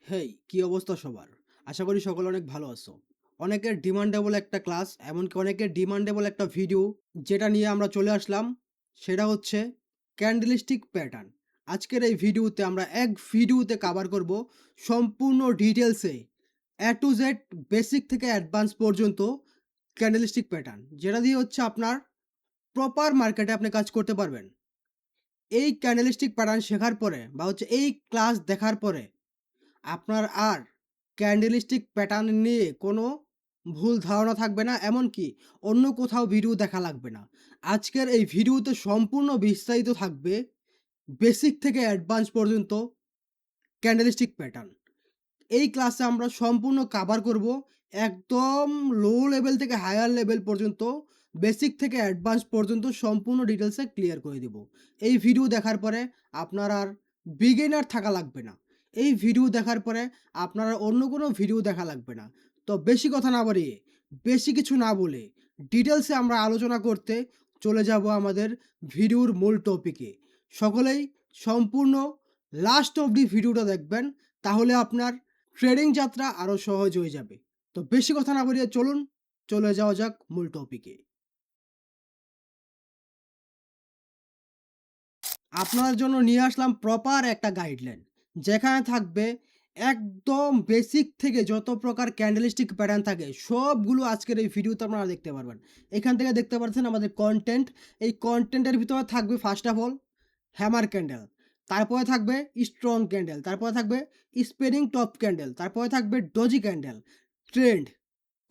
হেই, কি অবস্থা সবার? আশা করি সকলে অনেক ভালো আছো। অনেকের ডিমান্ডেবল একটা ক্লাস, এমনকি অনেকের ডিমান্ডেবল একটা ভিডিও যেটা নিয়ে আমরা চলে আসলাম, সেটা হচ্ছে ক্যান্ডেলস্টিক প্যাটার্ন। আজকের এই ভিডিওতে আমরা এক ভিডিওতে কভার করব সম্পূর্ণ ডিটেইলসে A to Z বেসিক থেকে অ্যাডভান্স পর্যন্ত ক্যান্ডেলস্টিক প্যাটার্ন। যেটা দিয়ে হচ্ছে আপনার প্রপার মার্কেটে আপনি কাজ করতে পারবেন। এই ক্যান্ডেলস্টিক প্যাটার্ন শেখার পরে বা হচ্ছে এই ক্লাস দেখার পরে আপনার আর ক্যান্ডেলস্টিক প্যাটার্ন নিয়ে কোনো ভুল ধারণা থাকবে না, এমনকি অন্য কোথাও ভিডিও দেখা লাগবে না। আজকের এই ভিডিওতে সম্পূর্ণ বিস্তারিত থাকবে বেসিক থেকে অ্যাডভান্স পর্যন্ত ক্যান্ডেলস্টিক প্যাটার্ন। এই ক্লাসে আমরা সম্পূর্ণ কাভার করব একদম লো লেভেল থেকে হায়ার লেভেল পর্যন্ত, বেসিক থেকে অ্যাডভান্স পর্যন্ত সম্পূর্ণ ডিটেলসে ক্লিয়ার করে দিব। এই ভিডিও দেখার পরে আপনার আর বিগিনার থাকা লাগবে না। এই ভিডিও দেখার পরে আপনার আর অন্য কোনো ভিডিও দেখা লাগবে না। তো বেশি কথা না বাড়িয়ে, বেশি কিছু না বলে ডিটেলসে আমরা আলোচনা করতে চলে যাব আমাদের ভিডিওর মূল টপিকে। সকলেই সম্পূর্ণ লাস্ট অবধি ভিডিওটা দেখবেন, তাহলে আপনার ট্রেডিং যাত্রা আরো সহজ হয়ে যাবে। তো বেশি কথা না বাড়িয়ে চলুন চলে যাওয়া যাক মূল টপিকে। আপনাদের জন্য নিয়ে আসলাম প্রপার একটা গাইডলাইন, যেখানে থাকবে একদম বেসিক থেকে যত প্রকার ক্যান্ডেলস্টিক প্যাটার্ন থাকে সবগুলো আজকের এই ভিডিওতে আপনারা দেখতে পারবেন। এখান থেকে দেখতে পাচ্ছেন আমাদের কন্টেন্ট। এই কন্টেন্টের ভিতরে থাকবে first of all hammer candle, তারপরে থাকবে স্ট্রং ক্যান্ডেল, তারপরে থাকবে স্পিনিং টপ ক্যান্ডেল, তারপরে থাকবে doji candle, trend,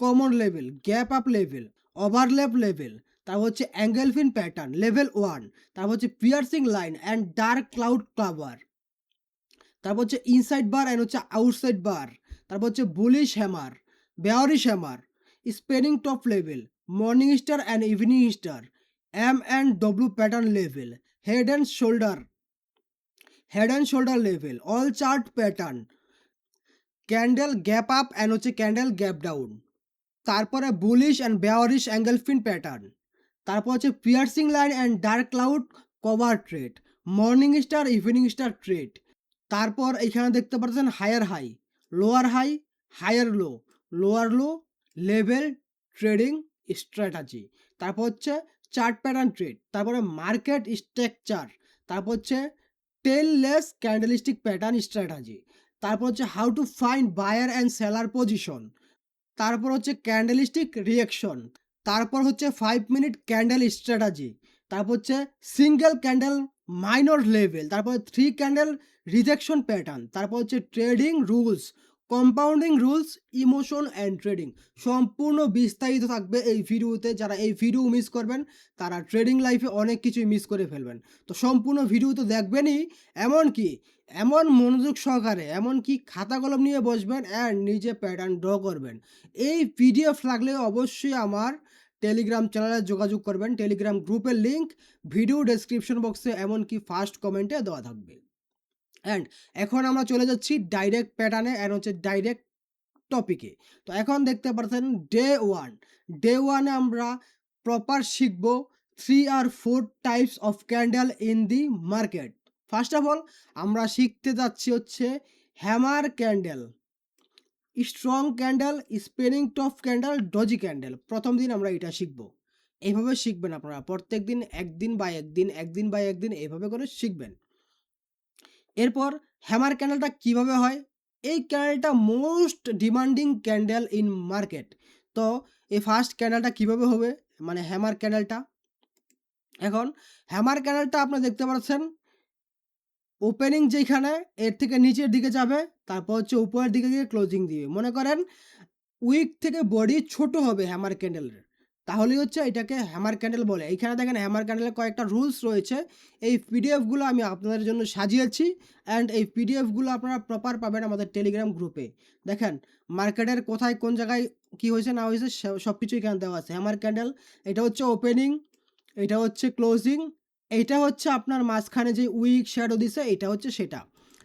common level, gap up level, overlap level, তারপর হচ্ছে অ্যাঙ্গেলফিন প্যাটার্ন লেভেল 1, তারপর হচ্ছে piercing line and dark cloud cover, তারপর হচ্ছে ইনসাইড বার অ্যান্ড হচ্ছে আউটসাইড বার, তারপর হচ্ছে bullish hammer, bearish hammer, spinning top level, morning star and evening star, M and W pattern level, head and shoulder, head and shoulder level, all chart pattern, candle gap up and হচ্ছে candle gap down, তারপরে bullish and bearish engulfing pattern, তারপর হচ্ছে piercing line and dark cloud cover trade, morning star evening star trade, তারপর এখানে দেখতে পাচ্ছেন higher high, lower high, higher low, lower low, level, trading strategy, তারপর হচ্ছে chart pattern trade, তারপরে market structure, তারপর হচ্ছে tail less candlestick pattern strategy, তারপর হচ্ছে how to find buyer and seller position, তারপর হচ্ছে ক্যান্ডেলস্টিক রিঅ্যাকশন, তারপর হচ্ছে 5 মিনিট ক্যান্ডেল স্ট্র্যাটেজি, তারপর হচ্ছে সিঙ্গেল ক্যান্ডেল মাইনর লেভেল, তারপর 3 ক্যান্ডেল রিজেকশন প্যাটার্ন, তারপর হচ্ছে trading rules, compounding rules, emotion and trading. সম্পূর্ণ বিস্তারিত থাকবে এই ভিডিওতে। যারা এই ভিডিও মিস করবেন তারা ট্রেডিং লাইফে অনেক কিছুই মিস করে ফেলবেন। তো সম্পূর্ণ ভিডিও তো দেখবেনই, এমনকি এমন মনোযোগ সহকারে, এমনকি খাতা কলম নিয়ে বসবেন অ্যান্ড নিজে প্যাটার্ন ড্র করবেন। এই পিডিএফ লাগলে অবশ্যই আমার টেলিগ্রাম চ্যানেলে যোগাযোগ করবেন। টেলিগ্রাম গ্রুপের লিঙ্ক ভিডিও ডেসক্রিপশন বক্সে এমনকি ফার্স্ট কমেন্টে দেওয়া থাকবে। অ্যান্ড এখন আমরা চলে যাচ্ছি ডাইরেক্ট প্যাটার্নে অ্যান্ড হচ্ছে ডাইরেক্ট টপিকে। তো এখন দেখতে পাচ্ছেন ডে 1। ডে 1 এ আমরা প্রপার শিখব 3 আর 4 types of candle in the market. First of all আমরা শিখতে যাচ্ছি হচ্ছে hammer candle, strong candle, spinning top candle, doji candle. প্রথম দিন আমরা এটা শিখব। এইভাবে শিখবেন আপনারা। প্রত্যেকদিন একদিন বাই একদিন, একদিন বাই একদিন এভাবে করে শিখবেন। এরপর হ্যামার ক্যান্ডেলটা কিভাবে হয়? এই ক্যান্ডেলটা most demanding candle in market. তো এই ফার্স্ট ক্যান্ডেলটা কিভাবে হবে? মানে হ্যামার ক্যান্ডেলটা। এখন হ্যামার ক্যান্ডেলটা আপনারা দেখতে পাচ্ছেন ওপেনিং যেইখানে এর থেকে নিচের দিকে যাবে, তারপর হচ্ছে উপরের দিকে গিয়ে ক্লোজিং দিবে। মনে করেন উইক থেকে বডি ছোট হবে হ্যামার ক্যান্ডেলের। তাহলেই হচ্ছে এটাকে হ্যামার ক্যান্ডেল বলে। এইখানে দেখেন হ্যামার ক্যান্ডেলের কয়েকটা রুলস রয়েছে। এই পিডিএফগুলো আমি আপনাদের জন্য সাজিয়েছি অ্যান্ড এই পিডিএফগুলো আপনারা প্রপার পাবেন আমাদের টেলিগ্রাম গ্রুপে। দেখেন মার্কেটের কোথায় কোন জায়গায় কি হয়েছে না হয়েছে সবকিছু এখানে দেওয়া আছে। হ্যামার ক্যান্ডেল এটা হচ্ছে ওপেনিং, এটা হচ্ছে ক্লোজিং, এইটা হচ্ছে আপনার মাঝখানে যে উইক শ্যাডো দিছে এটা হচ্ছে সেটা।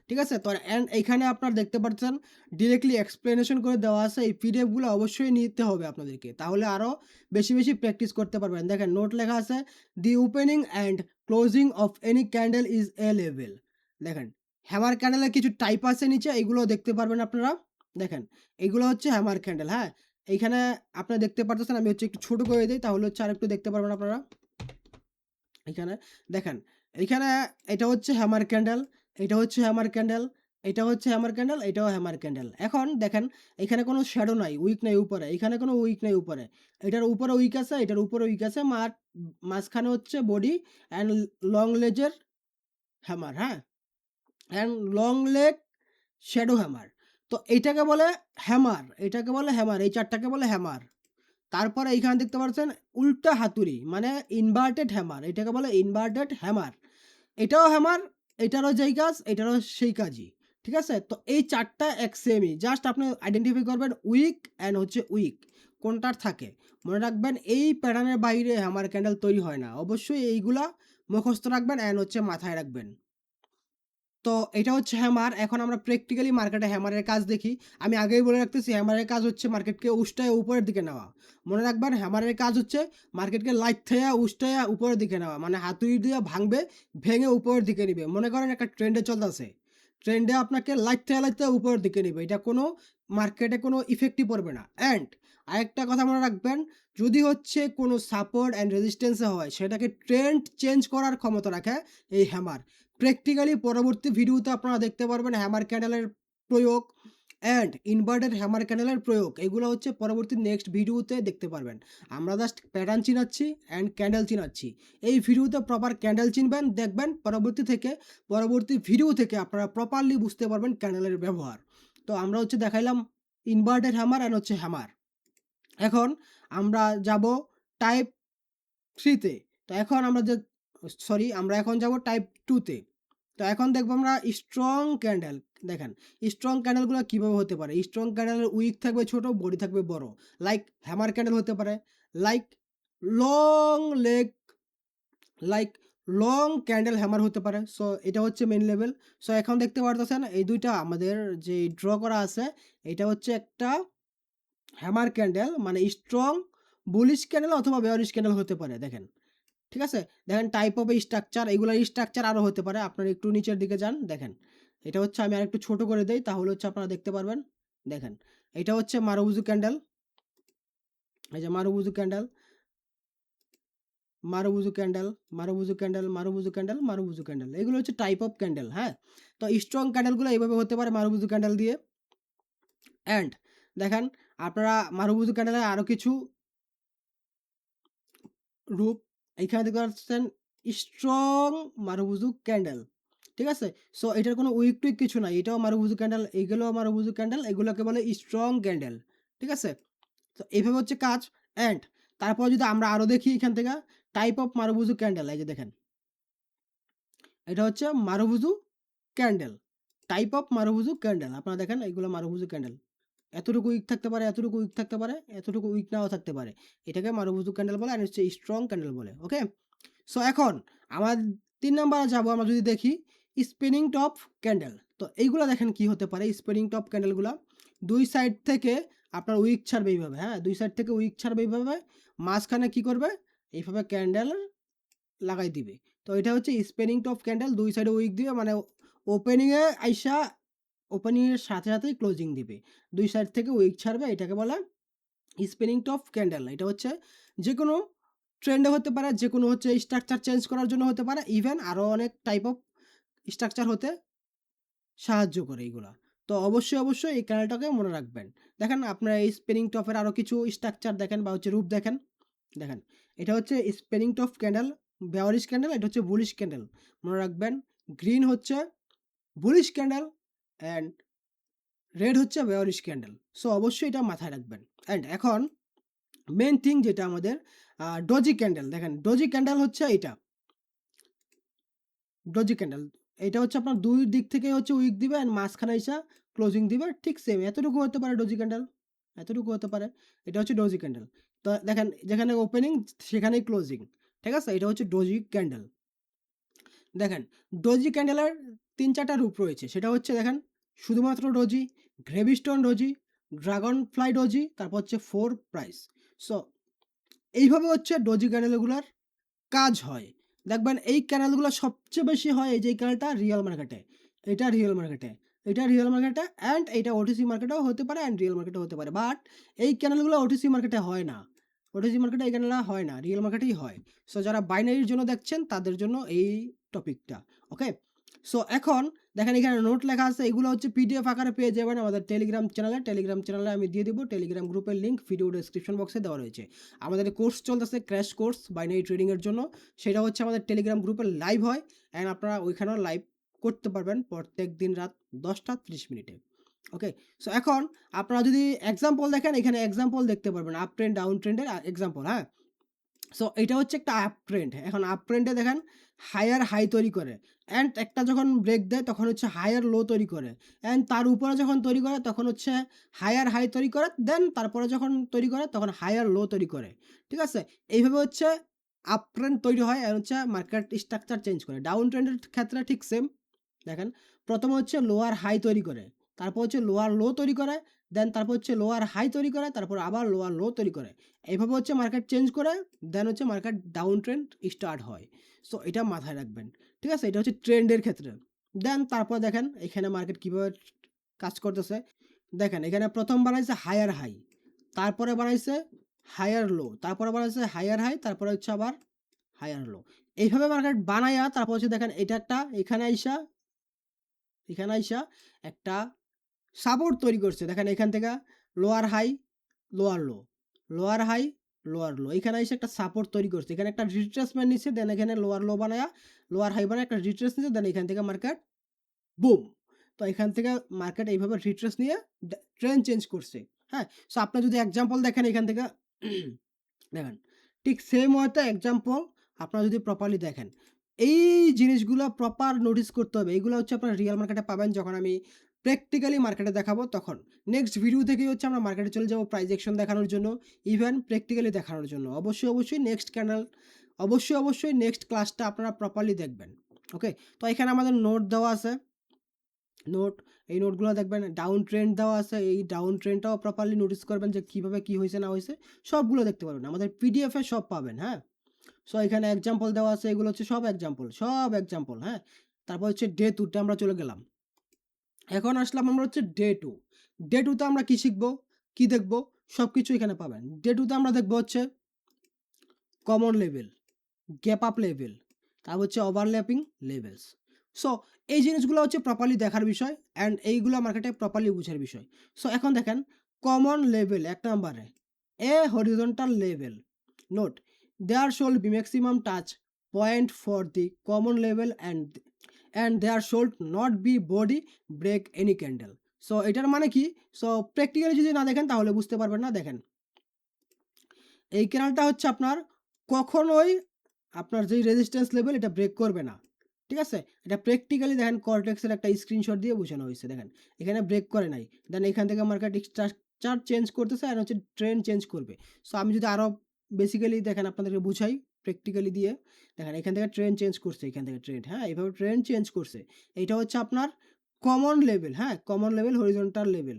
ঠিক আছে? তো অ্যান্ড এইখানে আপনারা দেখতে পাচ্ছেন ডিরেক্টলি এক্সপ্লেনেশন করে দেওয়া আছে। এই পিডিএফগুলো অবশ্যই নিতে হবে আপনাদেরকে। তাহলে আরও বেশি, বেশি প্র্যাকটিস করতে পারবেন। দেখেন নোট লেখা আছে, "the opening and closing of any candle is a level." দেখেন হ্যামার ক্যান্ডেলের কিছু টাইপ আছে নিচে, এগুলো দেখতে পারবেন আপনারা। দেখেন, এগুলো হচ্ছে হ্যামার ক্যান্ডেল, হ্যাঁ? এইখানে আপনারা দেখতে পারতেছেন, আমি হচ্ছে একটু ছোট করে দেই, তাহলে হচ্ছে আরেকটু দেখতে পারবেন আপনারা। এখানে দেখেন, এইখানে এটা হচ্ছে হ্যামার ক্যান্ডেল, এটা হচ্ছে হ্যামার ক্যান্ডেল, এটা হচ্ছে হ্যামার ক্যান্ডেল, এটাও হ্যামার ক্যান্ডেল। এখন দেখেন, এখানে কোনো শ্যাডো নাই, উইক নাই উপরে, এখানে কোনো উইক নাই উপরে। এটার উপরে উইক আছে, এটার উপরে উইক আছে, মাঝখানে হচ্ছে বডি অ্যান্ড লং লেজের হ্যামার, হ্যাঁ? And long leg shadow hammer. তো এইটাকে বলে হ্যামার, এটাকে বলে হ্যামার, এই ৪ টাকে বলে হ্যামার। তারপরে এইখানে দেখতে পাচ্ছেন উল্টা হাতুড়ি মানে ইনভার্টেড হ্যামার, এটাকে বলে ইনভার্টেড হ্যামার। এটাও হ্যামার, এটারও যেই কাজ, এটারও সেই কাজই। ঠিক আছে? তো এই ৪ টা এক সেমই। জাস্ট আপনি আইডেন্টিফাই করবেন উইক অ্যান্ড হচ্ছে উইক কোনটার থাকে। মনে রাখবেন এই প্যাটার্নের বাইরে হ্যামার ক্যান্ডেল তৈরি হয় না। অবশ্যই এইগুলা মুখস্থ রাখবেন অ্যান্ড হচ্ছে মাথায় রাখবেন। তো এটা হচ্ছে হ্যামার। এখন আমরা প্র্যাকটিক্যালি মার্কেটে হ্যামারের কাজ দেখি। আমি আগেই বলে রাখতেছি হ্যামারের কাজ হচ্ছে মার্কেটকে উষ্টায়ে উপরের দিকে নেওয়া। মনে রাখবেন হ্যামারের কাজ হচ্ছে মার্কেটকে লাইত্থাইয়া উষ্টাইয়া উপরের দিকে নেওয়া। মানে হাতুড়ি দিয়ে ভাঙবে, ভেঙে উপরের দিকে নিবে। মনে করেন একটা ট্রেন্ডে চলতেছে। ট্রেন্ডে আপনাকে লাইত্থাইয়া, লাইত্থাইয়া উপরের দিকে নিবে। এটা কোনো মার্কেটে কোনো ইফেক্টই পড়বে না। অ্যান্ড আরেকটা কথা মনে রাখবেন, যদি হচ্ছে কোনো সাপোর্ট অ্যান্ড রেজিস্ট্যান্স এ হয় সেটাকে ট্রেন্ড চেঞ্জ করার ক্ষমতা রাখে এই হ্যামার। প্র্যাকটিক্যালি পরবর্তী ভিডিওতে আপনারা দেখতে পারবেন হ্যামার ক্যান্ডেলের প্রয়োগ অ্যান্ড ইনভার্টেড হ্যামার ক্যান্ডেলের প্রয়োগ। এগুলো হচ্ছে পরবর্তী নেক্সট ভিডিওতে দেখতে পারবেন। আমরা জাস্ট প্যাটার্ন চিনাচ্ছি অ্যান্ড ক্যান্ডেল চিনাচ্ছি। এই ভিডিওতে প্রপার ক্যান্ডেল চিনবেন, দেখবেন পরবর্তী ভিডিও থেকে আপনারা প্রপারলি বুঝতে পারবেন ক্যান্ডেলের ব্যবহার। তো আমরা হচ্ছে দেখাইলাম ইনভার্টেড হ্যামার অ্যান্ড হচ্ছে হ্যামার। এখন আমরা যাব টাইপ 3 তে। তো এখন আমরা এখন যাব টাইপ 2 তে। তো এখন দেখবো আমরা স্ট্রং ক্যান্ডেল। দেখেন, স্ট্রং ক্যান্ডেলগুলো কিভাবে হতে পারে? স্ট্রং ক্যান্ডেলের উইক থাকবে ছোট, বডি থাকবে বড়। লাইক হ্যামার ক্যান্ডেল হতে পারে, like long leg, like long candle hammer হতে পারে। সো এটা হচ্ছে মেইন লেভেল। সো এখন দেখতে পারতেছেন এই ২ টা আমাদের যে ড্র করা আছে, এটা হচ্ছে একটা হ্যামার ক্যান্ডেল মানে স্ট্রং বুলিশ ক্যান্ডেল অথবা বেয়ারিশ ক্যান্ডেল হতে পারে। দেখেন, ঠিক আছে? দেখেন টাইপ অফ স্ট্রাকচার, এগুলার স্ট্রাকচার আরো হতে পারে। আপনারা একটু নিচের দিকে যান, দেখেন। এটা হচ্ছে আমি আরেকটু ছোট করে দেই, তাহলে হচ্ছে আপনারা দেখতে পারবেন। দেখেন, এটা হচ্ছে মারুবুজু ক্যান্ডেল। এই যে মারুবুজু candle, মারুবুজু candle, মারুবুজু candle, মারুবুজু candle, মারুবুজু candle. এগুলো হচ্ছে টাইপ অফ ক্যান্ডেল, হ্যাঁ? তো স্ট্রং ক্যান্ডেলগুলো এভাবে হতে পারে মারুবুজু ক্যান্ডেল দিয়ে। অ্যান্ড দেখেন, আপনারা মারুবুজু ক্যান্ডেলের আরো কিছু রূপ এইখানে দেখতে পাচ্ছেন, স্ট্রং মারুবুজু ক্যান্ডেল। ঠিক আছে? সো এটার কোনো উইক টুইক কিছু নাই। এটাও মারুবুজু ক্যান্ডেল, এগুলোও মারুবুজু ক্যান্ডেল, এগুলোকে বলে স্ট্রং ক্যান্ডেল। ঠিক আছে? তো এইভাবে হচ্ছে কাজ। অ্যান্ড তারপর যদি আমরা আরো দেখি এখান থেকে টাইপ অফ মারুবুজু ক্যান্ডেল, এই যে দেখেন। এটা হচ্ছে মারুবুজু ক্যান্ডেল। Type of মারুবুজু candle. আপনারা দেখেন এগুলো মারুবুজু ক্যান্ডেল। এতটুকু উইক থাকতে পারে, এতটুকু উইক থাকতে পারে, এতটুকু উইক নাও থাকতে পারে। এটাকে মারুবুজু ক্যান্ডেল বলে আর হচ্ছে স্ট্রং ক্যান্ডেল বলে। ওকে? সো এখন আমার ৩ নাম্বারে যাবো, আমরা যদি দেখি স্পিনিং টপ ক্যান্ডেল। তো এইগুলা দেখেন কি হতে পারে স্পিনিং টপ ক্যান্ডেলগুলা। ২ সাইড থেকে আপনার উইক ছাড়বে এইভাবে, হ্যাঁ? ২ সাইড থেকে উইক ছাড়বে এইভাবে। মাঝখানে কি করবে? এইভাবে ক্যান্ডেল লাগাই দিবে। তো এটা হচ্ছে স্পিনিং টপ ক্যান্ডেল। ২ সাইডে উইক দিবে মানে ওপেনিং এ আইসা ওপেনিং এর সাথে, সাথেই ক্লোজিং দিবে। ২ সাইড থেকে উইক ছাড়বে, এটাকে বলে স্পিনিং টপ ক্যান্ডেল। এটা হচ্ছে যেকোনো ট্রেন্ডে হতে পারে, যেকোনো হচ্ছে স্ট্রাকচার চেঞ্জ করার জন্য হতে পারে। ইভেন আরো অনেক টাইপ অফ স্ট্রাকচার হতে সাহায্য করে এইগুলা। তো অবশ্যই এই ক্যান্ডেলটাকে মনে রাখবেন। দেখেন আপনারা এই স্পিনিং টপের আরো কিছু স্ট্রাকচার দেখেন বা হচ্ছে রূপ দেখেন। দেখেন, এটা হচ্ছে spinning top candle, bearish candle, এটা হচ্ছে বুলিশ ক্যান্ডেল। মনে রাখবেন গ্রিন হচ্ছে বুলিশ ক্যান্ডেল অ্যান্ড রেড হচ্ছে বেয়ারিশ ক্যান্ডেল। সো অবশ্যই এটা মাথায় রাখবেন। অ্যান্ড এখন মেইন থিং যেটা আমাদের ডজি ক্যান্ডেল। দেখেন ডজি ক্যান্ডেল হচ্ছে এইটা। Doji candle. এইটা হচ্ছে আপনার ২ দিক থেকে হচ্ছে উইক দিবে অ্যান্ড মাঝখানে আইসা ক্লোজিং দিবে। ঠিক সেম এতটুকু হতে পারে ডজি ক্যান্ডেল। এতটুকু হতে পারে। এটা হচ্ছে ডজি ক্যান্ডেল। তো দেখেন যেখানে ওপেনিং সেখানেই ক্লোজিং। ঠিক আছে? এটা হচ্ছে ডজি ক্যান্ডেল। দেখেন ডজি ক্যান্ডেলের ৩-৪ টা রূপ রয়েছে। সেটা হচ্ছে দেখেন শুধুমাত্র doji, gravestone doji, dragonfly doji, তারপর হচ্ছে 4 প্রাইস। সো এইভাবে হচ্ছে ডজি ক্যান্ডেলগুলার কাজ হয়। দেখবেন এই ক্যানেলগুলো সবচেয়ে বেশি হয় এই যে এই ক্যানেলটা রিয়াল মার্কেটে। এটা রিয়েল মার্কেটে, এটা রিয়েল মার্কেটে অ্যান্ড এইটা ওটিসি মার্কেটেও হতে পারে অ্যান্ড রিয়েল মার্কেটেও হতে পারে। বাট এই ক্যানেলগুলো ওটিসি মার্কেটে হয় না। ওটিসি মার্কেটে এই ক্যানেলটা হয় না, রিয়েল মার্কেটেই হয়। সো যারা বাইনারির জন্য দেখছেন তাদের জন্য এই টপিকটা। ওকে? সো এখন দেখেন এখানে নোট লেখা আছে, এগুলো হচ্ছে পিডিএফ আকারে পেয়ে যাবেন আমাদের টেলিগ্রাম চ্যানেলে। টেলিগ্রাম চ্যানেলে আমি দিয়ে দিব। টেলিগ্রাম গ্রুপের লিঙ্ক ভিডিও ডেসক্রিপশন বক্সে দেওয়া রয়েছে। আমাদের কোর্স চলতেছে ক্র্যাশ কোর্স বাইনারি ট্রেডিং এর জন্য। সেটা হচ্ছে আমাদের টেলিগ্রাম গ্রুপে লাইভ হয় অ্যান্ড আপনারা ওইখানেও লাইভ করতে পারবেন প্রত্যেকদিন রাত 10টা 30 মিনিটে। ওকে? সো এখন আপনারা যদি এক্সাম্পল দেখেন, এখানে এক্সাম্পল দেখতে পারবেন আপ ট্রেন্ড, ডাউন ট্রেন্ডের এক্সাম্পল, হ্যাঁ? সো এটা হচ্ছে একটা আপ ট্রেন্ড। এখন আপ ট্রেন্ডে দেখেন হায়ার হাই তৈরি করে অ্যান্ড একটা যখন ব্রেক দেয় তখন হচ্ছে হায়ার লো তৈরি করে অ্যান্ড তার উপরে যখন তৈরি করে তখন হচ্ছে হায়ার হাই তৈরি করে, দেন তারপরে যখন তৈরি করে তখন হায়ার লো তৈরি করে। ঠিক আছে? এইভাবে হচ্ছে আপ ট্রেন্ড তৈরি হয় আর হচ্ছে মার্কেট স্ট্রাকচার চেঞ্জ করে। ডাউন ট্রেন্ডের ক্ষেত্রে ঠিক সেম। দেখেন প্রথমে হচ্ছে লোয়ার হাই তৈরি করে, তারপর হচ্ছে লোয়ার লো তৈরি করে, দেন তারপর হচ্ছে লোয়ার হাই তৈরি করে, তারপর আবার লোয়ার লো তৈরি করে। এইভাবে হচ্ছে মার্কেট চেঞ্জ করে, দেন হচ্ছে মার্কেট ডাউন ট্রেন্ড স্টার্ট হয়। সো এটা মাথায় রাখবেন। ঠিক আছে? এটা হচ্ছে ট্রেন্ডের ক্ষেত্রে। দেন তারপর দেখেন এখানে মার্কেট কিভাবে কাজ করতেছে। দেখেন এখানে প্রথম বানাইছে হায়ার হাই, তারপরে বানাইছে হায়ার লো, তারপরে বানাইছে হায়ার হাই, তারপরে হচ্ছে আবার হায়ার লো। এইভাবে মার্কেট বানাইয়া তারপর হচ্ছে দেখেন এটা একটা এখানে আইসা একটা সাপোর্ট তৈরি করছে। দেখেন এখান থেকে lower high, lower low, lower high, lower low. এখানে এসে একটা সাপোর্ট তৈরি করছে। এখানে একটা রিট্রেসমেন্ট নিচ্ছে, দেন এখানে লোয়ার লো বানায়া, লোয়ার হাই বানায় একটা রিট্রেস নিচ্ছে, দেন এখান থেকে মার্কেট বুম! তো এখান থেকে মার্কেট এইভাবে রিট্রেস নিয়ে ট্রেন্ড চেঞ্জ করছে। হ্যাঁ? সো আপনার যদি এক্সাম্পল দেখেন এখান থেকে দেখেন ঠিক সেম ওয়েতে এক্সাম্পল আপনারা যদি প্রপারলি দেখেন। এই জিনিসগুলো প্রপার নোটিস করতে হবে। এইগুলো হচ্ছে আপনার রিয়াল মার্কেটে পাবেন যখন আমি প্র্যাকটিক্যালি মার্কেটে দেখাবো তখন। নেক্সট ভিডিও থেকেই হচ্ছে আমরা মার্কেটে চলে যাবো প্রাইস অ্যাকশন দেখানোর জন্য, ইভেন প্র্যাকটিক্যালি দেখানোর জন্য। অবশ্যই অবশ্যই নেক্সট ক্লাসটা আপনারা প্রপারলি দেখবেন। ওকে? তো এখানে আমাদের নোট দেওয়া আছে। নোট, এই নোটগুলো দেখবেন ডাউন ট্রেন্ড দেওয়া আছে। এই ডাউন ট্রেন্ডটাও প্রপারলি নোটিস করবেন যে কিভাবে কি হইছে না হইছে সবগুলো দেখতে পারবেন। আমাদের পিডিএফ এ সব পাবেন, হ্যাঁ? সো এখানে এক্সাম্পল দেওয়া আছে। এগুলো হচ্ছে সব এক্সাম্পল, হ্যাঁ? তারপর হচ্ছে ডে 2 তে আমরা চলে গেলাম। এখন আসলাম আমরা হচ্ছে ডে 2। ডে 2 তে আমরা কি শিখবো, কি দেখবো সবকিছু এখানে পাবেন। ডে 2 তে আমরা দেখবো হচ্ছে common level, gap up level, তারপর হচ্ছে ওভারল্যাপিং লেভেলস। সো এই জিনিসগুলো হচ্ছে প্রপারলি দেখার বিষয় অ্যান্ড এইগুলো মার্কেটে প্রপারলি বুঝার বিষয়। সো এখন দেখেন কমন লেভেল ১ নাম্বারে a horizontal level. Note, there should be maximum touch point for the common level and there should not be body break any candle. So এটার মানে কি? সো প্র্যাকটিক্যালি যদি না দেখেন তাহলে বুঝতে পারবেন না। দেখেন এই ক্যানেলটা হচ্ছে আপনার কখনোই আপনার যেই রেজিস্ট্যান্স লেভেল এটা ব্রেক করবে না। ঠিক আছে? এটা প্র্যাকটিক্যালি দেখেন কর্টেক্সের একটা স্ক্রিনশট দিয়ে বোঝানো হইছে দেখেন। এখানে ব্রেক করে নাই। দেন এখান থেকে মার্কেট স্ট্রাকচার চেঞ্জ করতেছে আর হচ্ছে ট্রেন্ড চেঞ্জ করবে। সো আমি যদি আরো বেসিক্যালি দেখেন আপনাদেরকে বুঝাই প্র্যাকটিক্যালি দিয়ে। দেখেন এখান থেকে ট্রেন্ড চেঞ্জ করছে, এখান থেকে ট্রেন্ড, হ্যাঁ? এভাবে ট্রেন্ড চেঞ্জ করছে। এইটা হচ্ছে আপনার কমন লেভেল, হ্যাঁ? Common level, horizontal level.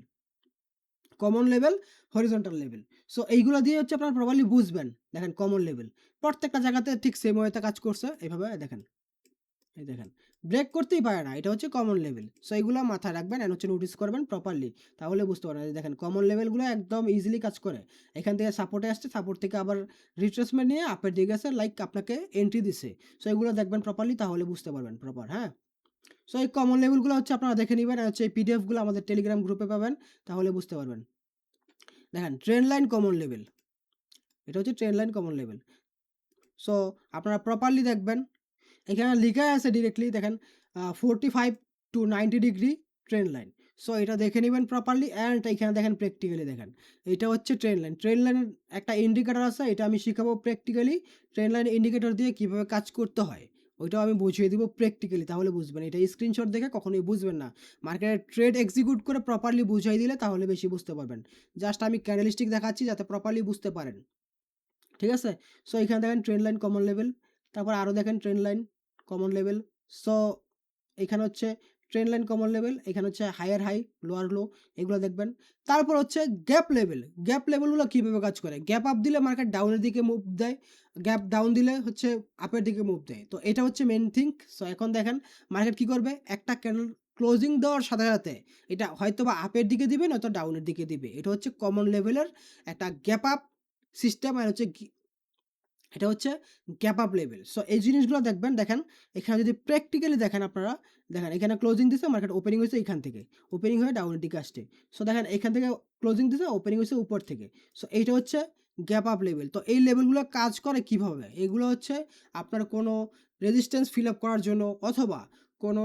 Common level, horizontal level. So এইগুলো দিয়ে হচ্ছে আপনারা প্রপারলি বুঝবেন। দেখেন কমন লেভেল। প্রত্যেকটা জায়গাতে ঠিক সেম ওয়েতে কাজ করছে। এভাবে দেখেন। এই দেখেন। ব্রেক করতেই পারে না। এটা হচ্ছে কমন লেভেল। সো এগুলা মাথায় রাখবেন অ্যান্ড হচ্ছে নোটিস করবেন প্রপারলি। তাহলে বুঝতে পারবেন। এই দেখেন কমন লেভেলগুলো একদম ইজিলি কাজ করে। এখান থেকে সাপোর্টে আসছে, সাপোর্ট থেকে আবার রিট্রেসমেন্ট নিয়ে আপের দিকে গেছে, লাইক আপনাকে এন্ট্রি দিছে। সো এগুলো দেখবেন প্রপারলি তাহলে বুঝতে পারবেন প্রপার, হ্যাঁ? সো এই কমন লেভেলগুলো হচ্ছে আপনারা দেখে নিবেন আর হচ্ছে এই পিডিএফ গুলো আমাদের টেলিগ্রাম গ্রুপে পাবেন। তাহলে বুঝতে পারবেন। দেখেন ট্রেন্ড লাইন কমন লেভেল। এটা হচ্ছে trend line common level. So আপনারা প্রপারলি দেখবেন। এখানে লিখাই আছে ডিরেক্টলি দেখেন 45 to 90 degree trend line. So এটা দেখে নিবেন প্রপারলি অ্যান্ড এখানে দেখেন প্র্যাকটিক্যালি দেখেন। এটা হচ্ছে ট্রেন্ড লাইন। ট্রেন্ড লাইনের একটা ইন্ডিকেটর আছে, এটা আমি শিখাবো প্র্যাকটিক্যালি। ট্রেন্ড লাইন ইন্ডিকেটর দিয়ে কিভাবে কাজ করতে হয় ওইটাও আমি বুঝিয়ে দিব প্র্যাকটিক্যালি, তাহলে বুঝবেন। এটা স্ক্রিনশট দেখে কখনোই বুঝবেন না। মার্কেটে ট্রেড এক্সিকিউট করে প্রপারলি বুঝাই দিলে তাহলে বেশি বুঝতে পারবেন। জাস্ট আমি ক্যান্ডেলস্টিক দেখাচ্ছি যাতে প্রপারলি বুঝতে পারেন। ঠিক আছে? সো এখানে দেখেন ট্রেন্ড লাইন কমন লেভেল। তারপর আরো দেখেন trend line common level. So এখানে হচ্ছে ট্রেন্ড লাইন কমন লেভেল, এখানে হচ্ছে হায়ার হাই, লোয়ার লো, এগুলো দেখবেন। তারপর হচ্ছে গ্যাপ লেভেল। গ্যাপ লেভেলগুলো কিভাবে কাজ করে? গ্যাপ আপ দিলে মার্কেট ডাউনের দিকে মুভ দেয়। গ্যাপ ডাউন দিলে হচ্ছে আপের দিকে মুভ দেয়। তো এটা হচ্ছে মেইন থিং। সো এখন দেখেন মার্কেট কি করবে? একটা ক্যান্ডেল ক্লোজিং দেওয়ার সাথে, সাথে এটা হয়তোবা আপের দিকে দিবে নয়তো ডাউনের দিকে দিবে। এটা হচ্ছে কমন লেভেলের একটা গ্যাপ আপ সিস্টেম আর হচ্ছে এটা হচ্ছে গ্যাপ আপ লেভেল। সো এই জিনিসগুলো দেখবেন, দেখেন এখানে যদি প্র্যাকটিক্যালি দেখেন আপনারা, দেখেন এখানে ক্লোজিং দিছে, মার্কেট ওপেনিং হইছে এইখান থেকে। ওপেনিং হয়ে ডাউনের দিকে আসছে। সো দেখেন এখান থেকে ক্লোজিং দিছে, ওপেনিং হইছে উপর থেকে। সো এইটা হচ্ছে গ্যাপ আপ লেভেল। তো এই লেভেলগুলো কাজ করে কিভাবে? এগুলো হচ্ছে আপনার কোনো রেজিস্ট্যান্স ফিল আপ করার জন্য অথবা কোনো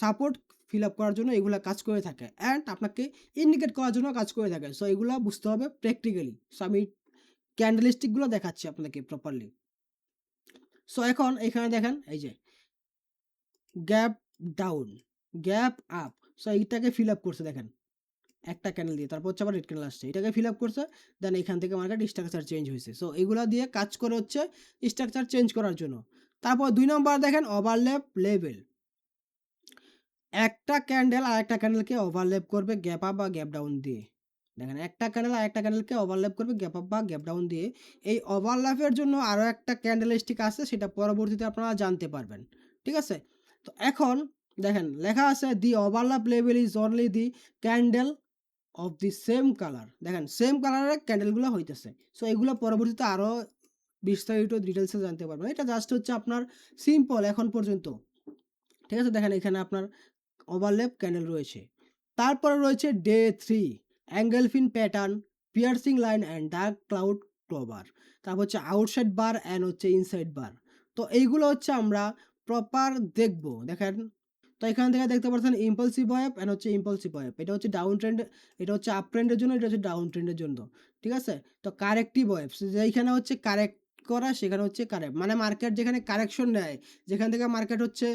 সাপোর্ট ফিল আপ করার জন্য এগুলা কাজ করে থাকে। অ্যান্ড আপনাকে ইন্ডিকেট করার জন্য কাজ করে থাকে। সো এগুলা বুঝতে হবে প্র্যাকটিক্যালি। সো আমি ক্যান্ডেলস্টিক গুলো দেখাচ্ছি আপনাকে প্রপারলি। সো এখন এখানে দেখেন এই যে gap down, gap up. So এইটাকে ফিল আপ করছে দেখেন একটা ক্যান্ডেল দিয়ে, তারপর হচ্ছে আবার রেড ক্যান্ডেল আসছে, এটাকে ফিল আপ করছে। দেন এখান থেকে মার্কেট স্ট্রাকচার চেঞ্জ হয়েছে। সো এগুলা দিয়ে কাজ করে হচ্ছে স্ট্রাকচার চেঞ্জ করার জন্য। তারপর ২ নম্বর দেখেন ওভারল্যাপ লেভেল। একটা ক্যান্ডেল আরেকটা ক্যান্ডেলকে ওভারল্যাপ করবে গ্যাপ আপ বা গ্যাপ ডাউন দিয়ে। দেখেন একটা ক্যান্ডেল আরেকটা ক্যান্ডেলকে ওভারল্যাপ করবে গ্যাপ আপ বা গ্যাপ ডাউন দিয়ে। এই ওভারল্যাপের জন্য আরো একটা ক্যান্ডেল স্টিক আছে, সেটা পরবর্তীতে আপনারা জানতে পারবেন। ঠিক আছে? তো এখন দেখেন লেখা আছে the overlap level is only the candle of the same colour. দেখেন সেম কালারের ক্যান্ডেলগুলো হইতেছে। সো এগুলো পরবর্তীতে আরো বিস্তারিত ডিটেইলসে জানতে পারবেন। এটা জাস্ট হচ্ছে আপনার সিম্পল এখন পর্যন্ত। ঠিক আছে? দেখেন এখানে আপনার ওভারল্যাপ ক্যান্ডেল রয়েছে। তারপরে রয়েছে day 3 engulfing pattern, piercing line and dark cloud clover. তারপর হচ্ছে আউটসাইড বার অ্যান্ড হচ্ছে ইনসাইড বার। তো এইগুলো হচ্ছে আমরা প্রপার দেখব। দেখেন, তো এখান থেকে দেখতে পাচ্ছেন ইম্পালসিভ ওয়েভ অ্যান্ড হচ্ছে ইম্পালসিভ ওয়েভ। এটা হচ্ছে ডাউন ট্রেন্ড, এটা হচ্ছে আপ ট্রেন্ডের জন্য, এটা হচ্ছে ডাউন ট্রেন্ডের জন্য। ঠিক আছে? তো কারেক্টিভ ওয়েভস যেইখানে হচ্ছে কারেক্ট করা, সেখানে হচ্ছে কারেক্ট মানে মার্কেট যেখানে কারেকশন নেয়, যেখান থেকে মার্কেট হচ্ছে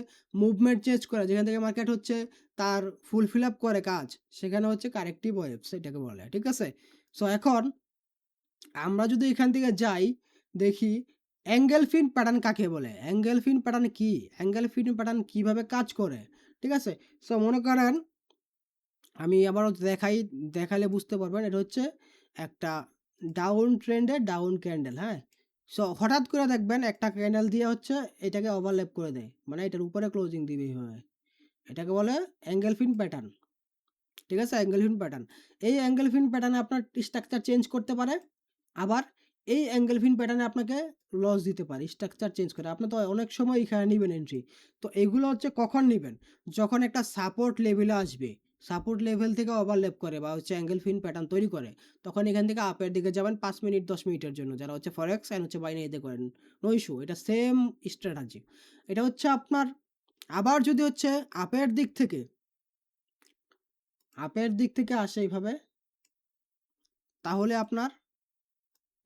মুভমেন্ট চেঞ্জ করে, যেখান থেকে মার্কেট হচ্ছে তার ফুলফিল আপ করে কাজ, সেখানে হচ্ছে কারেক্টিভ ওয়েভস এটাকে বলে। ঠিক আছে? সো এখন আমরা যদি এখান থেকে যাই, দেখি অ্যাঙ্গেলফিন প্যাটার্ন কাকে বলে? অ্যাঙ্গেলফিন প্যাটার্ন কি? অ্যাঙ্গেলফিন প্যাটার্ন কিভাবে কাজ করে? ঠিক আছে? সো মনে করেন আমি আবারও দেখালে বুঝতে পারবেন। এটা হচ্ছে একটা ডাউন ট্রেন্ডের ডাউন ক্যান্ডেল, হ্যাঁ? সো হঠাৎ করে দেখবেন একটা ক্যান্ডেল দিয়ে হচ্ছে এটাকে ওভারল্যাপ করে দেয়। মানে এটার উপরে ক্লোজিং দিবে এইভাবে। এটাকে বলে অ্যাঙ্গেলফিন প্যাটার্ন। ঠিক আছে? অ্যাঙ্গেলফিন প্যাটার্ন। এই অ্যাঙ্গেলফিন প্যাটার্নে আপনার স্ট্রাকচার চেঞ্জ করতে পারে। আবার এই অ্যাঙ্গেলফিন প্যাটার্নে আপনাকে লস দিতে পারে, স্ট্রাকচার চেঞ্জ করে। আপনি তো অনেক সময় এখানে নিবেন এন্ট্রি। তো এগুলো হচ্ছে কখন নিবেন? যখন একটা সাপোর্ট লেভেলে আসবে। সাপোর্ট লেভেল থেকে ওভারল্যাপ করে বা হচ্ছে অ্যাঙ্গেলফিন প্যাটার্ন তৈরি করে। তখন এখান থেকে আপের দিকে যাবেন ৫ মিনিট ১০ মিনিটের জন্য। যারা হচ্ছে ফরেক্স অ্যান্ড হচ্ছে বাইনারিতে করেন। No issue. এটা সেম স্ট্র্যাটেজি। এটা হচ্ছে আপনার আবার যদি হচ্ছে আপের দিক থেকে আসে এইভাবে, তাহলে আপনার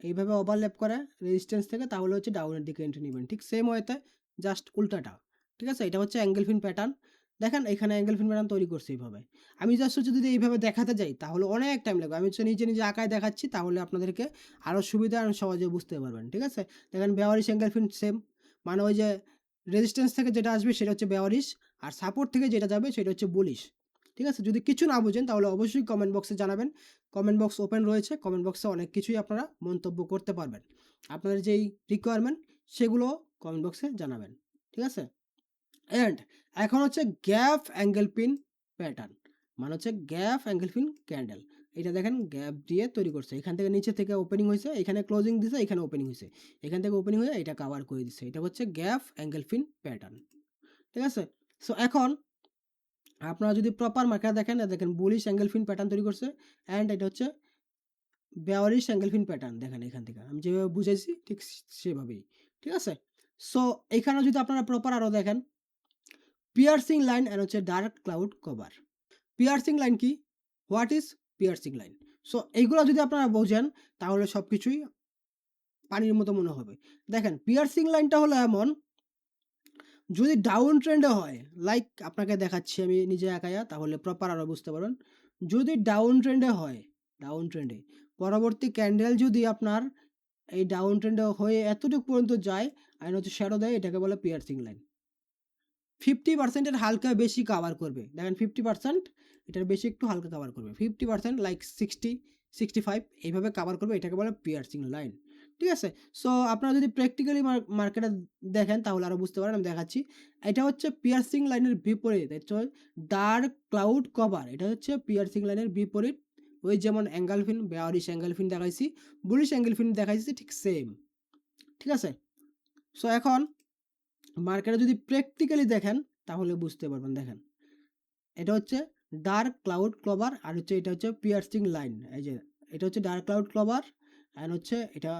এইভাবে ওভারল্যাপ করে রেজিস্ট্যান্স থেকে, তাহলে হচ্ছে ডাউনের দিকে এন্ট্রি নিবেন। ঠিক সেম ওয়েতে, জাস্ট উল্টাটা। ঠিক আছে? এটা হচ্ছে অ্যাঙ্গেলফিন প্যাটার্ন। দেখেন এখানে অ্যাঙ্গেলফিন প্যাটার্ন তৈরি করছে এইভাবে। আমি জাস্ট হচ্ছে যদি এইভাবে দেখাতে যাই তাহলে অনেক টাইম লাগবে। আমি হচ্ছে নিজে আঁকায় দেখাচ্ছি, তাহলে আপনাদেরকে আরো সুবিধা আর সহজে বুঝতে পারবেন। ঠিক আছে? দেখেন বেয়ারিশ অ্যাঙ্গেলফিন সেম। মানে ওই যে রেজিস্ট্যান্স থেকে যেটা আসবে সেটা হচ্ছে বেয়ারিশ, আর সাপোর্ট থেকে যেটা যাবে সেটা হচ্ছে বুলিশ। ঠিক আছে? যদি কিছু না বুঝেন তাহলে অবশ্যই কমেন্ট বক্সে জানাবেন। কমেন্ট বক্স ওপেন রয়েছে। কমেন্ট বক্সে অনেক কিছুই আপনারা মন্তব্য করতে পারবেন। আপনাদের যেই রিকোয়ারমেন্ট সেগুলো কমেন্ট বক্সে জানাবেন। ঠিক আছে? অ্যান্ড এখন হচ্ছে গ্যাপ অ্যাঙ্গেল পিন প্যাটার্ন। মানে হচ্ছে গ্যাপ অ্যাঙ্গেল পিন ক্যান্ডেল। এটা দেখেন গ্যাপ দিয়ে তৈরি করছে। এখান থেকে নিচে থেকে ওপেনিং হইছে, এখানে ক্লোজিং দিছে, এখানে ওপেনিং হইছে। এখান থেকে ওপেনিং হয়ে এটা কভার করে দিছে। এটা হচ্ছে গ্যাপ অ্যাঙ্গেল পিন প্যাটার্ন। ঠিক আছে? সো এখন আপনারা যদি প্রপার মার্কেট দেখেন, দেখেন বুলিশ অ্যাঙ্গেল পিন প্যাটার্ন তৈরি করছে। অ্যান্ড এটা হচ্ছে বেয়ারিশ অ্যাঙ্গেলফিন প্যাটার্ন। দেখেন এখান থেকে আমি যেভাবে বুঝাইছি ঠিক সেভাবেই। ঠিক আছে? সো এখানে যদি আপনারা প্রপার আরো দেখেন, পিয়ার্সিং লাইন অ্যান্ড হচ্ছে dark cloud cover. Piercing line কি? What is piercing line? So এইগুলো যদি আপনারা বোঝেন তাহলে সবকিছুই পানির মতো মনে হবে। দেখেন পিয়ার্সিং লাইনটা হলো এমন, যদি ডাউন ট্রেন্ডে হয়, লাইক আপনাকে দেখাচ্ছি আমি নিজে একাইয়া, তাহলে প্রপার আরো বুঝতে পারবেন। যদি ডাউন ট্রেন্ডে হয়, ডাউন ট্রেন্ডে পরবর্তী ক্যান্ডেল যদি আপনার এই ডাউন ট্রেন্ডে হয়ে এতটুকু পর্যন্ত যায় আর হচ্ছে শ্যাডো দেয়, এটাকে বলে পিয়ার্সিং লাইন। 50% এর হালকা বেশি কভার করবে। দেখেন 50% এটার বেশি একটু হালকা কভার করবে। 50% লাইক 60, 65 এইভাবে কভার করবে, এটাকে বলে পিয়ার্সিং লাইন। ঠিক আছে? সো আপনারা যদি প্র্যাকটিক্যালি মার্কেটে দেখেন তাহলে আরো বুঝতে পারেন। আমি দেখাচ্ছি। এটা হচ্ছে পিয়ার্সিং লাইনের বিপরীত। এটা হচ্ছে ডার্ক ক্লাউড কভার। এটা হচ্ছে পিয়ার্সিং লাইনের বিপরীত। ওই যেমন এঙ্গেলফিন, বেয়ারিশ এঙ্গেলফিন দেখাইছি, বুলিশ এঙ্গেলফিন দেখাইছি ঠিক সেম। ঠিক আছে? সো এখন মার্কেটে যদি প্র্যাকটিক্যালি দেখেন তাহলে বুঝতে পারবেন। দেখেন, এটা হচ্ছে ডার্ক ক্লাউড কভার আর হচ্ছে এটা হচ্ছে পিয়ার্সিং লাইন। এই যে এটা হচ্ছে ডার্ক ক্লাউড কভার অ্যান্ড হচ্ছে এটা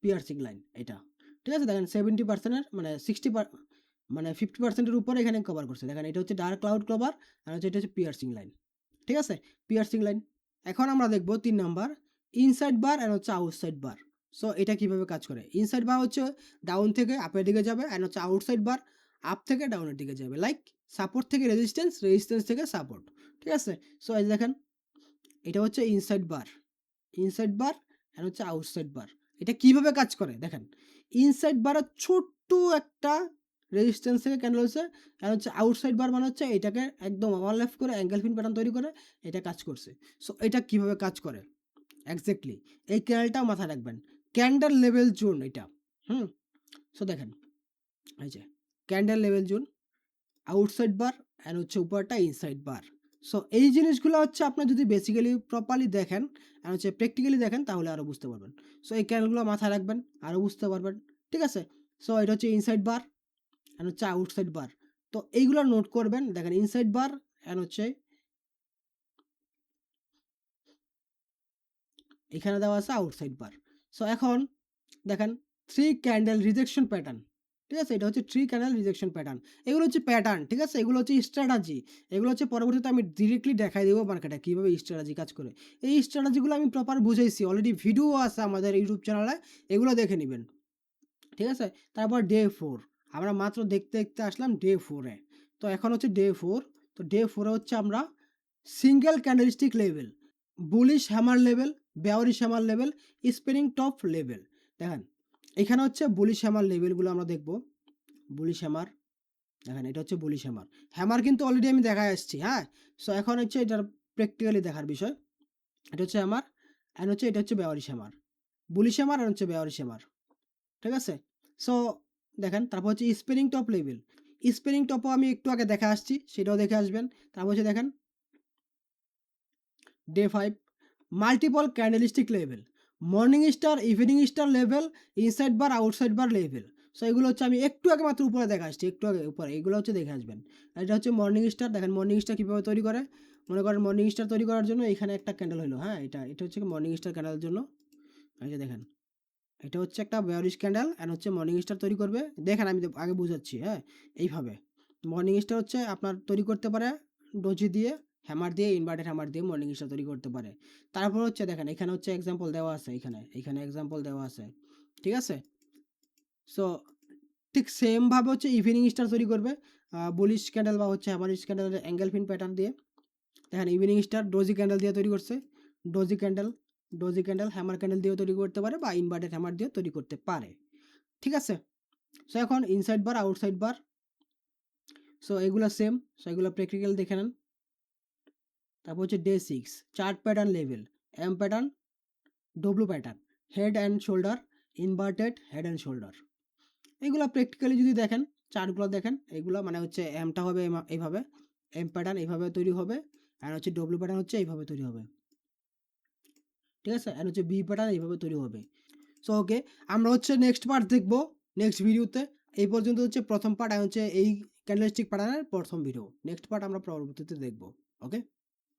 পিয়ার্সিং লাইন এটা। ঠিক আছে? দেখেন 70% এর মানে 50% এর উপরে এখানে কভার করছে। দেখেন এটা হচ্ছে ডার্ক ক্লাউড কভার আর হচ্ছে এটা হচ্ছে পিয়ার্সিং লাইন। ঠিক আছে? Piercing line. এখন আমরা দেখব ৩ নাম্বার ইনসাইড বার অ্যান্ড হচ্ছে আউটসাইড বার। সো এটা কিভাবে কাজ করে? ইনসাইড বার হচ্ছে ডাউন থেকে আপের দিকে যাবে অ্যান্ড হচ্ছে আউটসাইড বার আপ থেকে ডাউনের দিকে যাবে। লাইক সাপোর্ট থেকে রেজিস্ট্যান্স, রেজিস্ট্যান্স থেকে সাপোর্ট। ঠিক আছে? সো এই যে দেখেন এটা হচ্ছে inside bar. Inside bar and হচ্ছে আউটসাইড বার। এটা কিভাবে কাজ করে দেখেন। ইনসাইড বারের ছোট্ট একটা রেজিস্ট্যান্স থেকে ক্যান্ডেল হচ্ছে আর হচ্ছে আউটসাইড বার মানে হচ্ছে এটাকে একদম ওভারল্যাপ করে অ্যাঙ্গেলফিন প্যাটার্ন তৈরি করে এটা কাজ করছে। সো এটা কিভাবে কাজ করে এক্স্যাক্টলি এই ক্যান্ডেলটাও মাথায় রাখবেন। ক্যান্ডেল লেভেল জোন এটা। হুম? সো দেখেন এই যে candle level zone, outside bar and হচ্ছে উপরটা ইনসাইড বার। সো এই জিনিসগুলো হচ্ছে আপনার যদি বেসিক্যালি প্রপারলি দেখেন আর হচ্ছে প্র্যাকটিক্যালি দেখেন তাহলে আরও বুঝতে পারবেন। সো এই ক্যান্ডেলগুলো মাথায় রাখবেন, আরও বুঝতে পারবেন। ঠিক আছে? সো এটা হচ্ছে ইনসাইড বার অ্যান্ড হচ্ছে আউটসাইড বার। তো এইগুলো নোট করবেন। দেখেন ইনসাইড বার অ্যান্ড হচ্ছে এখানে দেওয়া আছে আউটসাইড বার। সো এখন দেখেন 3 ক্যান্ডেল রিজেকশন প্যাটার্ন। ঠিক আছে? এটা হচ্ছে 3 ক্যান্ডেল রিজেকশন প্যাটার্ন। এগুলো হচ্ছে প্যাটার্ন। ঠিক আছে? এগুলো হচ্ছে স্ট্র্যাটেজি। এগুলো হচ্ছে পরবর্তীতে আমি ডিরেক্টলি দেখাই দেবো মার্কেটে কীভাবে স্ট্র্যাটেজি কাজ করে। এই স্ট্র্যাটেজিগুলো আমি প্রপার বুঝাইছি। অলরেডি ভিডিও আছে আমাদের ইউটিউব চ্যানেলে। এগুলো দেখে নিবেন। ঠিক আছে? তারপর ডে 4 আমরা মাত্র দেখতে, দেখতে আসলাম ডে 4 এ। তো এখন হচ্ছে ডে 4। তো ডে 4 এ হচ্ছে আমরা single candlestick level, bullish hammer level, bearish hammer level, spinning top level. দেখেন এখানে হচ্ছে বুলিশ হ্যামার লেভেলগুলো আমরা দেখব। বুলিশ হ্যামার, দেখেন এটা হচ্ছে বুলিশ হ্যামার। হ্যামার কিন্তু অলরেডি আমি দেখায় আসছি, হ্যাঁ? সো এখন হচ্ছে এটার প্র্যাকটিক্যালি দেখার বিষয়। এটা হচ্ছে হ্যামার অ্যান্ড হচ্ছে এটা হচ্ছে বেয়ারিশ হ্যামার। বুলিশ হ্যামার আর হচ্ছে বেয়ারিশ হ্যামার। ঠিক আছে? সো দেখেন তারপর হচ্ছে স্পিনিং টপ লেভেল। স্পিনিং টপও আমি একটু আগে দেখে আসছি, সেটাও দেখে আসবেন। তারপর হচ্ছে দেখেন day 5 multiple candlestick level, morning star, evening star level, inside bar, outside bar level. So এগুলো হচ্ছে আমি একটু আগে মাত্র উপরে দেখা আসছি, একটু আগে উপরে। এগুলো হচ্ছে দেখে আসবেন। আর এটা হচ্ছে মর্নিং স্টার। দেখেন মর্নিং স্টার কীভাবে তৈরি করে। মনে করেন মর্নিং স্টার তৈরি করার জন্য এখানে একটা ক্যান্ডেল হলো, হ্যাঁ? এটা হচ্ছে মর্নিং স্টার ক্যান্ডেলের জন্য। এই যে দেখেন এটা হচ্ছে একটা বেয়ারিশ ক্যান্ডেল অ্যান্ড হচ্ছে মর্নিং স্টার তৈরি করবে। দেখেন আমি আগে বুঝাচ্ছি, হ্যাঁ? এইভাবে মর্নিং স্টার হচ্ছে আপনার তৈরি করতে পারে ডোজি দিয়ে, হ্যামার দিয়ে, ইনভার্টেড হ্যামার দিয়ে মর্নিং স্টার তৈরি করতে পারে। তারপর হচ্ছে দেখেন এখানে হচ্ছে এক্সাম্পল দেওয়া আছে, এখানে এক্সাম্পল দেওয়া আছে। ঠিক আছে? সো ঠিক সেমভাবে হচ্ছে ইভিনিং স্টার তৈরি করবে বুলিশ ক্যান্ডেল বা হচ্ছে হ্যামারিশ ক্যান্ডেলের অ্যাঙ্গেল ফিন প্যাটার্ন দিয়ে। দেখেন ইভিনিং স্টার ডোজি ক্যান্ডেল দিয়ে তৈরি করছে। Doji candle, doji candle hammer candle দিয়েও তৈরি করতে পারে বা ইনভার্টেড হ্যামার দিয়েও তৈরি করতে পারে। ঠিক আছে? সো এখন inside bar, outside bar. So এগুলা সেম। সো এগুলো প্র্যাকটিক্যাল দেখে নেন। তারপর হচ্ছে day 6 chart pattern level, M pattern, W pattern, head and shoulder, inverted head and shoulder. এগুলো প্র্যাকটিক্যালি যদি দেখেন, চার্টগুলো দেখেন, এগুলো মানে হচ্ছে এমটা হবে এইভাবে, এম প্যাটার্ন এইভাবে তৈরি হবে আর হচ্ছে ডব্লু প্যাটার্ন হচ্ছে এইভাবে তৈরি হবে। ঠিক আছে? আর হচ্ছে বি প্যাটার্ন এইভাবে তৈরি হবে। সো ওকে, আমরা হচ্ছে নেক্সট পার্ট দেখব নেক্সট ভিডিওতে। এই পর্যন্ত হচ্ছে প্রথম পার্ট আর হচ্ছে এই ক্যান্ডেলস্টিক প্যাটার্নের প্রথম ভিডিও। নেক্সট পার্ট আমরা পরবর্তীতে দেখব। ওকে?